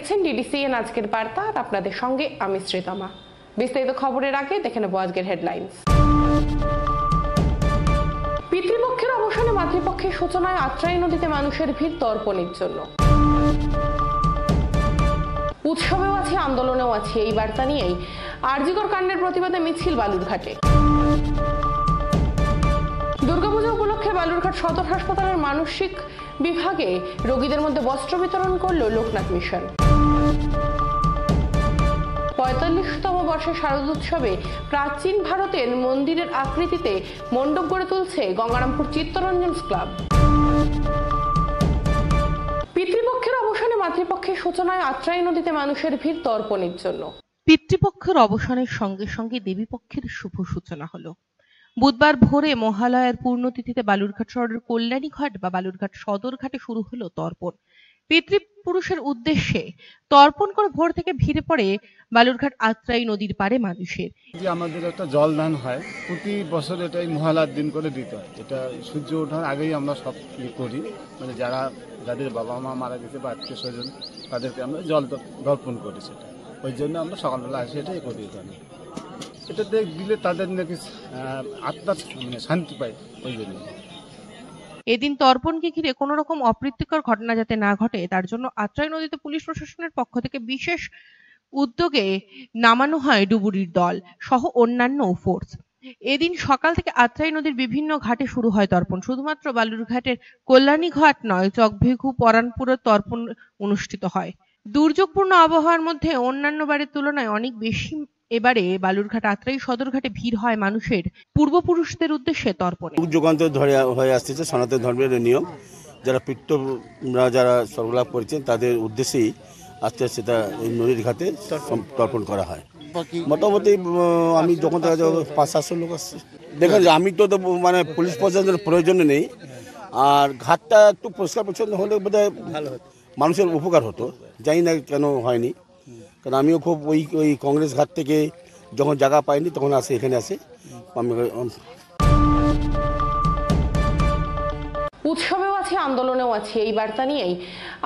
দেখছেন ডিডিসিএন আজকের বার্তা আর আপনাদের সঙ্গে আমি শ্রীতমা। বিস্তারিত খবরের আগে দেখে নেব আজকের হেডলাইন্স। পিতৃপক্ষের অবসানে মাতৃপক্ষের সূচনায় আত্রাই নদীতে মানুষের ভিড় তর্পণের জন্য। উৎসবেও আছে, আন্দোলনেও আছে, এই বার্তা নিয়েই আরজিকর কাণ্ডের প্রতিবাদে মিছিল বালুরঘাটে। দুর্গাপূজা উপলক্ষে বালুরঘাট সদর হাসপাতালের মানসিক বিভাগে রোগীদের মধ্যে বস্ত্র বিতরণ করল লোকনাথ মিশন। ৪৫তম বর্ষের শারদোৎসবে প্রাচীন ভারতের মন্দিরের আকৃতিতে মণ্ডপ গড়ে তুলছে গঙ্গারামপুর চিত্তরঞ্জন ক্লাব। পিতৃপক্ষের অবসানে মাতৃপক্ষের সূচনায় আত্রাই নদীতে মানুষের ভিড় তর্পণের জন্য। পিতৃপক্ষের অবসানের সঙ্গে সঙ্গে দেবীপক্ষের শুভ সূচনা হলো। বুধবার ভোরে মহালয়ার পূর্ণতিথিতে বালুরঘাট শহরের কল্যাণীঘাট বা বালুরঘাট সদরঘাটে শুরু হলো তর্পণ। পিতৃপুরুষের উদ্দেশ্যে তর্পণ করে ভোর থেকে ভিড়ে পড়ে বালুরঘাট আত্রাই নদীর পারে মানুষের। আমাদের একটা জলদান হয় প্রতি বছর, এটাই মহালয়ার দিন করে দিতে হয়। এটা সূর্য ওঠার আগেই আমরা সব করি, মানে যাদের বাবা মা মারা গেছে বা আত্মীয় স্বজন তাদেরকে আমরা জল দর্পণ করি। সেটা ওই জন্য আমরা সকালবেলা এসে এটাই করি। এটা দিলে তাদের নাকি আত্মার শান্তি পায়, ওই জন্য। এদিন তর্পণকে ঘিরে কোনো রকম অপ্রীতিকর ঘটনা যাতে না ঘটে তার জন্য আত্রাই নদীতে পুলিশ প্রশাসনের পক্ষ থেকে বিশেষ উদ্যোগে নামানো হয় ডুবুরির দল সহ অন্যান্য ফোর্স। এদিন সকাল থেকে আত্রাই নদীর বিভিন্ন ঘাটে শুরু হয় তর্পণ। শুধুমাত্র বালুরঘাটের কল্যাণীঘাট নয়, চকভেঘু, পরানপুরে তর্পণ অনুষ্ঠিত হয়। দুর্যোগপূর্ণ আবহাওয়ার মধ্যে অন্যান্য বারের তুলনায় অনেক বেশি এবারে বালুরঘাট আত্রাই সদরঘাটে ভিড় হয় মানুষের পূর্বপুরুষদের উদ্দেশ্যে তর্পণে। যুগান্তর ধরে হয়ে আসতেছে সনাতন ধর্মের নিয়ম, যারা পিতৃরা যারা স্বর্গলাভ করেছেন তাদের উদ্দেশ্যেই আস্তে আস্তে এই নদীর ঘাটে তর্পণ করা হয়। মোটামুটি আমি যখন থেকে ৫-৭০০ লোক আসছে। দেখেন, আমি তো মানে পুলিশ প্রশাসনের প্রয়োজন নেই, আর ঘাটটা একটু পরিষ্কার পরিচ্ছন্ন হলে বোধহয় ভালো হতো, মানুষের উপকার হতো। জানি না কেন হয়নি, কারণ আমিও খুব ওই কংগ্রেস ঘাট থেকে যখন জায়গা পাইনি তখন এখানে আসে। উৎসবেও আছে, আন্দোলনেও আছে, এই বার্তা নিয়েই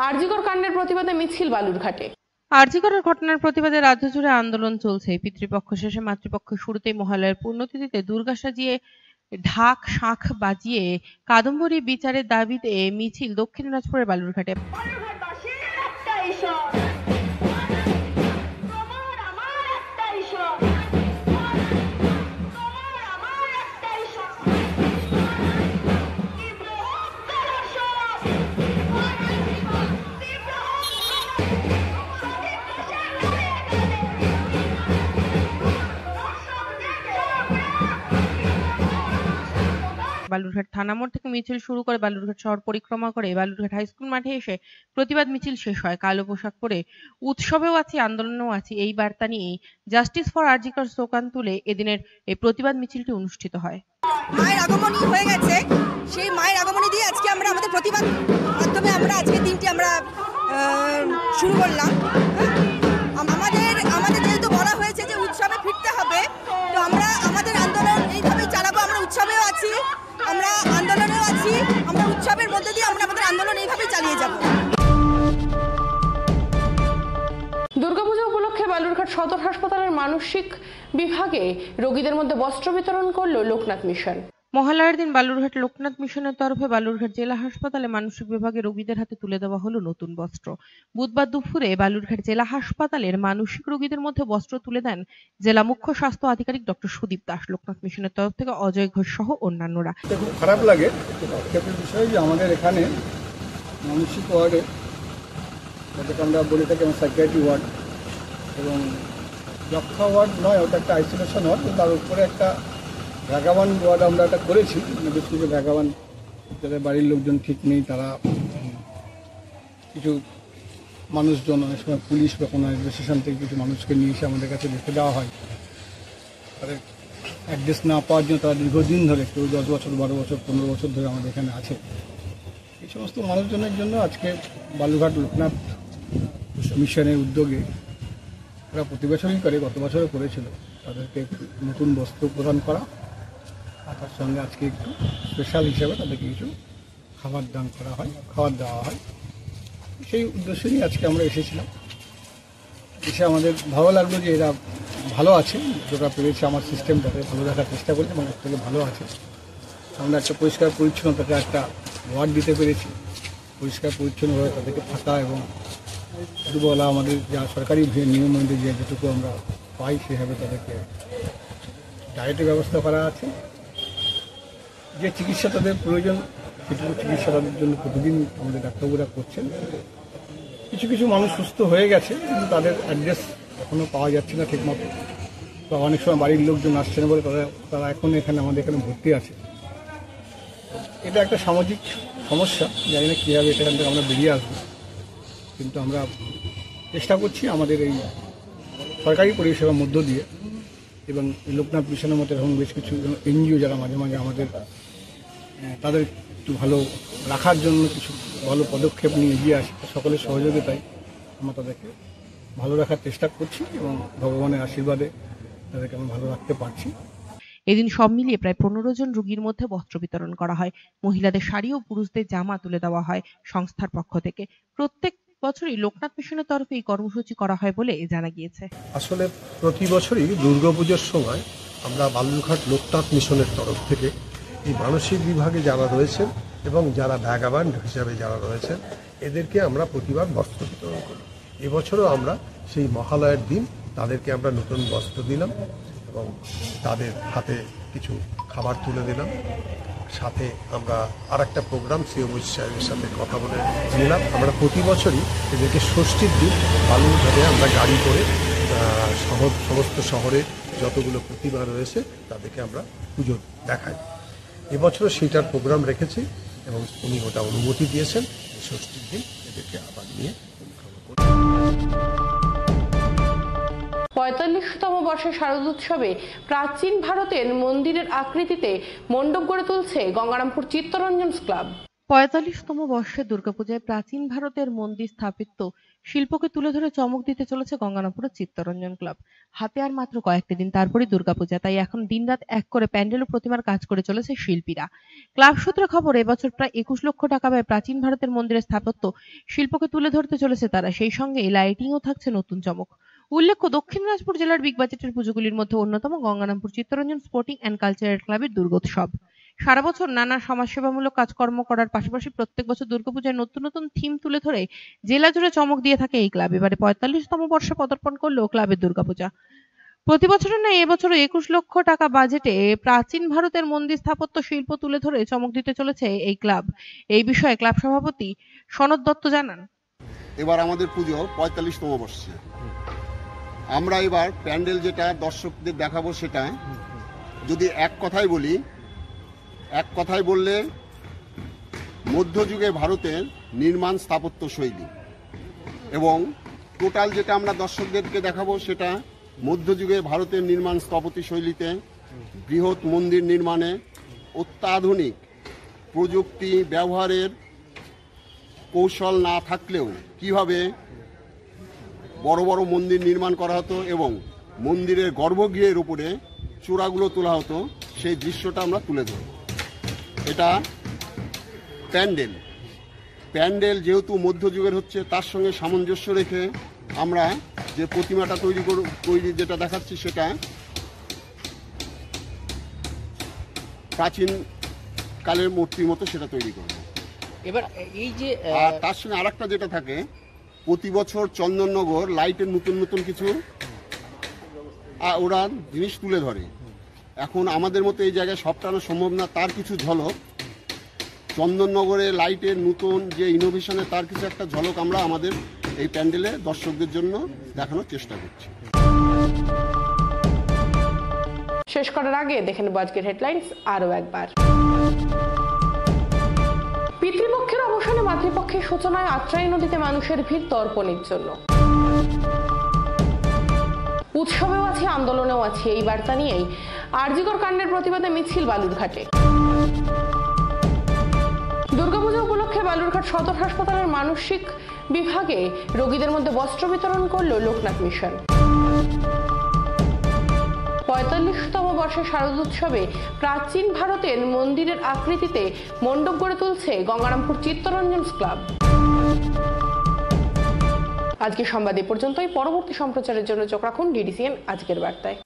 আরজিকর কাণ্ডের প্রতিবাদে মিছিল বালুরঘাটে। আরজিকরের ঘটনার প্রতিবাদে রাজ্য জুড়ে আন্দোলন চলছে। পিতৃপক্ষ শেষে মাতৃপক্ষ শুরুতেই মহালয়ার পূর্ণতিথিতে দুর্গা সাজিয়ে ঢাক শাঁখ বাজিয়ে কাদম্বরী বিচারের দাবিতে মিছিল দক্ষিণ দিনাজপুরের বালুরঘাটে। বালুরঘাট থানা মোড় থেকে মিছিল শুরু করে বালুরঘাট শহর পরিক্রমা করে বালুরঘাট হাইস্কুল মাঠে এসে প্রতিবাদ মিছিল শেষ হয়। কালো পোশাক পরে উৎসবেও আছে, আন্দোলনেও আছে, এই বার্তা নিয়েই জাস্টিস ফর আরজিকর স্লোগান তুলে এদিনের এই প্রতিবাদ মিছিলটি অনুষ্ঠিত হয়। মায়ের আগমনী হয়ে গেছে, সেই মায়ের আগমনী দিয়ে আজকে আমরা আমাদের প্রতিবাদ মাধ্যমে আমরা আজকে দিনটি আমরা শুরু করলাম। আমাদের যেহেতু বলা হয়েছে যে উৎসবে ফিরতে হবে, তো আমরা আমাদের আন্দোলন এইভাবেই চালাবো। আমরা উৎসবেও আছি, আমরা আন্দোলনেও আছি, আমরা উৎসবের মধ্যে দিয়ে আমরা আমাদের আন্দোলন এইভাবেই চালিয়ে যাব। দুর্গাপূজা উপলক্ষে বালুরঘাট সদর হাসপাতালের মানসিক বিভাগে রোগীদের মধ্যে বস্ত্র বিতরণ করল লোকনাথ মিশন। মহালয়ার দিন বালুরঘাট লোকনাথ মিশনের তরফে বালুরঘাট জেলা হাসপাতালে মানসিক বিভাগে রোগীদের হাতে তুলে দেওয়া হলো নতুন বস্ত্র। বুধবার দুপুরে বালুরঘাট জেলা হাসপাতালের মানসিক রোগীদের মধ্যে বস্ত্র তুলে দেন জেলা মুখ্য স্বাস্থ্য আধিকারিক ডক্টর সুদীপ দাস। লোকনাথ মিশনের তরফ থেকে অজয় ঘোষ সহ অন্যান্যরা। খুব খারাপ লাগে বিষয় যে আমাদের এখানে মানসিক ওয়ার্ডে, যেটাকে আমরা বলে থাকি আমার সাইকিয়াট্রি ওয়ার্ড, এবং যক্ষা ওয়ার্ড নয়, ওটা একটা আইসোলেশন ওয়ার্ড, তার উপরে একটা ভ্যাগাবান ওয়ার্ড আমরা একটা করেছি। বেশ কিছু ভ্যাগাবান, যাদের বাড়ির লোকজন ঠিক নেই, তারা কিছু মানুষজন, অনেক সময় পুলিশ বা কোনো অ্যাডমিনিস্ট্রেশন থেকে কিছু মানুষকে নিয়ে এসে আমাদের কাছে রেখে দেওয়া হয়। তাদের অ্যাড্রেস না পাওয়ার জন্য তারা দীর্ঘদিন ধরে, কেউ 10 বছর, 12 বছর, 15 বছর ধরে আমাদের এখানে আছে। এই সমস্ত মানুষজনের জন্য আজকে বালুরঘাট লোকনাথ মিশনের উদ্যোগে, ওরা প্রতি বছরই করে, গত বছরও করেছিল, তাদেরকে নতুন বস্ত্র প্রদান করা, আর তার সঙ্গে আজকে একটু স্পেশাল হিসেবে তাদেরকে কিছু খাবার দান করা হয়, খাবার দেওয়া হয়। সেই উদ্দেশ্যেই আজকে আমরা এসেছিলাম। এসে আমাদের ভালো লাগলো যে এরা ভালো আছে, যেটা পেরেছে আমার সিস্টেমটাকে ভালো রাখার চেষ্টা করেছে এবং এর থেকে ভালো আছে। আমরা একটা পরিষ্কার পরিচ্ছন্নতাকে একটা ওয়ার্ড দিতে পেরেছি, পরিষ্কার পরিচ্ছন্নভাবে তাদেরকে থাকা এবং দুবেলা আমাদের যা সরকারি নিয়ম অনুযায়ী যেটুকু আমরা পাই সেভাবে তাদেরকে ডায়েটের ব্যবস্থা করা আছে। যে চিকিৎসা তাদের প্রয়োজন সেটুকু চিকিৎসা তাদের জন্য প্রতিদিন আমাদের ডাক্তারবাবুরা করছেন। কিছু কিছু মানুষ সুস্থ হয়ে গেছে কিন্তু তাদের অ্যাড্রেস এখনও পাওয়া যাচ্ছে না ঠিকমতো, বা অনেক সময় বাড়ির লোকজন আসছে না বলে তারা এখন আমাদের এখানে ভর্তি আছে। এটা একটা সামাজিক সমস্যা, জানি না কীভাবে এখান থেকে আমরা বেরিয়ে আসবো, কিন্তু আমরা চেষ্টা করছি আমাদের এই সরকারি পরিষেবার মধ্য দিয়ে এবং লোকনাথ মিশনের মতো এরকম বেশ কিছু এনজিও যারা মাঝে মাঝে আমাদের তাদের একটু ভালো রাখার জন্য কিছু ভালো পদক্ষেপ নিয়ে এগিয়ে আসে, সকলের সহযোগিতায় আমরা তাদেরকে ভালো রাখার চেষ্টা করছি এবং ভগবানের আশীর্বাদে তাদেরকে আমরা ভালো রাখতে পারছি। এদিন সব মিলিয়ে প্রায় 15 জন রোগীর মধ্যে বস্ত্র বিতরণ করা হয়। মহিলাদের শাড়ি ও পুরুষদের জামা তুলে দেওয়া হয় সংস্থার পক্ষ থেকে। প্রত্যেক বছরই লোকনাথ মিশনের তরফে এই কর্মসূচি করা হয় বলে জানা গিয়েছে। আসলে প্রতি বছরই দুর্গাপুজোর সময় আমরা বালুরঘাট লোকনাথ মিশনের তরফ থেকে এই মানসিক বিভাগে যারা রয়েছেন এবং যারা ভ্যাগাবান্ড হিসাবে যারা রয়েছেন এদেরকে আমরা প্রতিবার বস্ত্র বিতরণ করি। এবছরও আমরা সেই মহালয়ের দিন তাদেরকে আমরা নতুন বস্ত্র দিলাম এবং তাদের হাতে কিছু খাবার তুলে দিলাম। সাথে আমরা আরেকটা প্রোগ্রাম সিওমুজ সাহেবের সাথে কথা বলে নিলাম। আমরা প্রতি বছরই এদেরকে ষষ্ঠীর দিন বালুরঘাটে আমরা গাড়ি করে সমস্ত শহরে যতগুলো প্রতিমা রয়েছে তাদেরকে আমরা পুজো দেখাই। এবছরও সেইটার প্রোগ্রাম রেখেছি এবং উনি ওটা অনুমতি দিয়েছেন। ষষ্ঠীর দিন এদেরকে আবার নিয়ে 45তম বর্ষের শারদোৎসবে প্রাচীন ভারতের মন্দিরের আকৃতিতে মণ্ডপ গড়ে তুলছে গঙ্গারামপুর চিত্তরঞ্জন ক্লাব। 45তম বর্ষের দুর্গাপূজায় প্রাচীন ভারতের মন্দির স্থাপিত শিল্পকে তুলে ধরে চমক দিতে চলেছে গঙ্গারামপুরের চিত্তরঞ্জন ক্লাব। হাতে আর মাত্র কয়েকটি দিন তারপরই দুর্গাপূজা, তাই এখন দিনরাত এক করে প্যান্ডেল ও প্রতিমার কাজ করে চলেছে শিল্পীরা। ক্লাব সূত্রে খবর, এবছর প্রায় 21 লক্ষ টাকা ব্যয়ে প্রাচীন ভারতের মন্দিরের স্থাপত্য শিল্পকে তুলে ধরতে চলেছে তারা। সেই সঙ্গে লাইটিংও থাকছে নতুন চমক। উল্লেখ্য, দক্ষিণ দিনাজপুর জেলার বিগ বাজেটের পুজোগুলির মধ্যে অন্যতম Gangarampur Chittaranjan sporting and cultural ক্লাবের দুর্গোৎসব। সারা বছর নানা সমাজসেবামূলক কাজকর্ম করার পাশাপাশি প্রত্যেক বছর দুর্গাপূজায় নতুন নতুন থিম তুলে ধরে জেলা জুড়ে চমক দিয়ে থাকে এই ক্লাব। এবারে 45তম বর্ষে পদার্পণ করলো ক্লাবের দুর্গাপূজা। প্রতি বছরের ন্যায় এবছরও 21 লক্ষ টাকা বাজেটে প্রাচীন ভারতের মন্দির স্থাপত্য শিল্প তুলে ধরে চমক দিতে চলেছে এই ক্লাব। এই বিষয়ে ক্লাব সভাপতি সনদ দত্ত জানান, এবার আমাদের পুজো 45তম বর্ষে। আমরা এবার প্যান্ডেল যেটা দর্শকদের দেখাবো সেটা যদি এক কথায় বললে মধ্যযুগে ভারতের নির্মাণ স্থাপত্য শৈলী, এবং টোটাল যেটা আমরা দর্শকদেরকে দেখাবো সেটা মধ্যযুগে ভারতের নির্মাণ স্থাপত্য শৈলীতে বৃহৎ মন্দির নির্মাণে অত্যাধুনিক প্রযুক্তি ব্যবহারের কৌশল না থাকলেও কিভাবে বড় বড় মন্দির নির্মাণ করা হতো এবং মন্দিরের গর্ভগৃহের উপরে চূড়াগুলো তোলা হতো, সেই দৃশ্যটা আমরা তুলে ধরব। এটা প্যান্ডেল যেহেতু মধ্যযুগের হচ্ছে, তার সঙ্গে সামঞ্জস্য রেখে আমরা যে প্রতিমাটা তৈরি যেটা দেখাচ্ছি সেটা প্রাচীন কালের মূর্তির মতো সেটা তৈরি করব। এবার এই যে আর তার সঙ্গে আরেকটা যেটা থাকে, প্রতি বছর চন্দননগর লাইটের নতুন নতুন কিছু ওরা জিনিস তুলে ধরে। এখন আমাদের মতো এই জায়গায় সব টানা সম্ভব না, তার কিছু ঝলক চন্দননগরে লাইটের নতুন যে ইনোভেশনে তার কিছু একটা ঝলক আমরা আমাদের এই প্যান্ডেলে দর্শকদের জন্য দেখানোর চেষ্টা করছি। শেষ করার আগে দেখে নেব আজকের হেডলাইন্স আরও একবার। পিতৃপক্ষের অবসানে মাতৃপক্ষের সূচনায় আত্রাই নদীতে মানুষের ভিড় তর্পণের জন্য। উৎসবেও আছে, আন্দোলনেও আছে, এই বার্তা নিয়েই আরজিকর কাণ্ডের প্রতিবাদে মিছিল বালুরঘাটে। দুর্গাপূজা উপলক্ষে বালুরঘাট সদর হাসপাতালের মানসিক বিভাগে রোগীদের মধ্যে বস্ত্র বিতরণ করল লোকনাথ মিশন। 45তম বর্ষের শারদোৎসবে প্রাচীন ভারতের মন্দিরের আকৃতিতে মণ্ডপ গড়ে তুলছে গঙ্গারামপুর চিত্তরঞ্জন ক্লাব। আজকে সংবাদ এ পর্যন্তই। পরবর্তী সম্প্রচারের জন্য চোখ রাখুন ডিডিসিএন আজকের বার্তায়।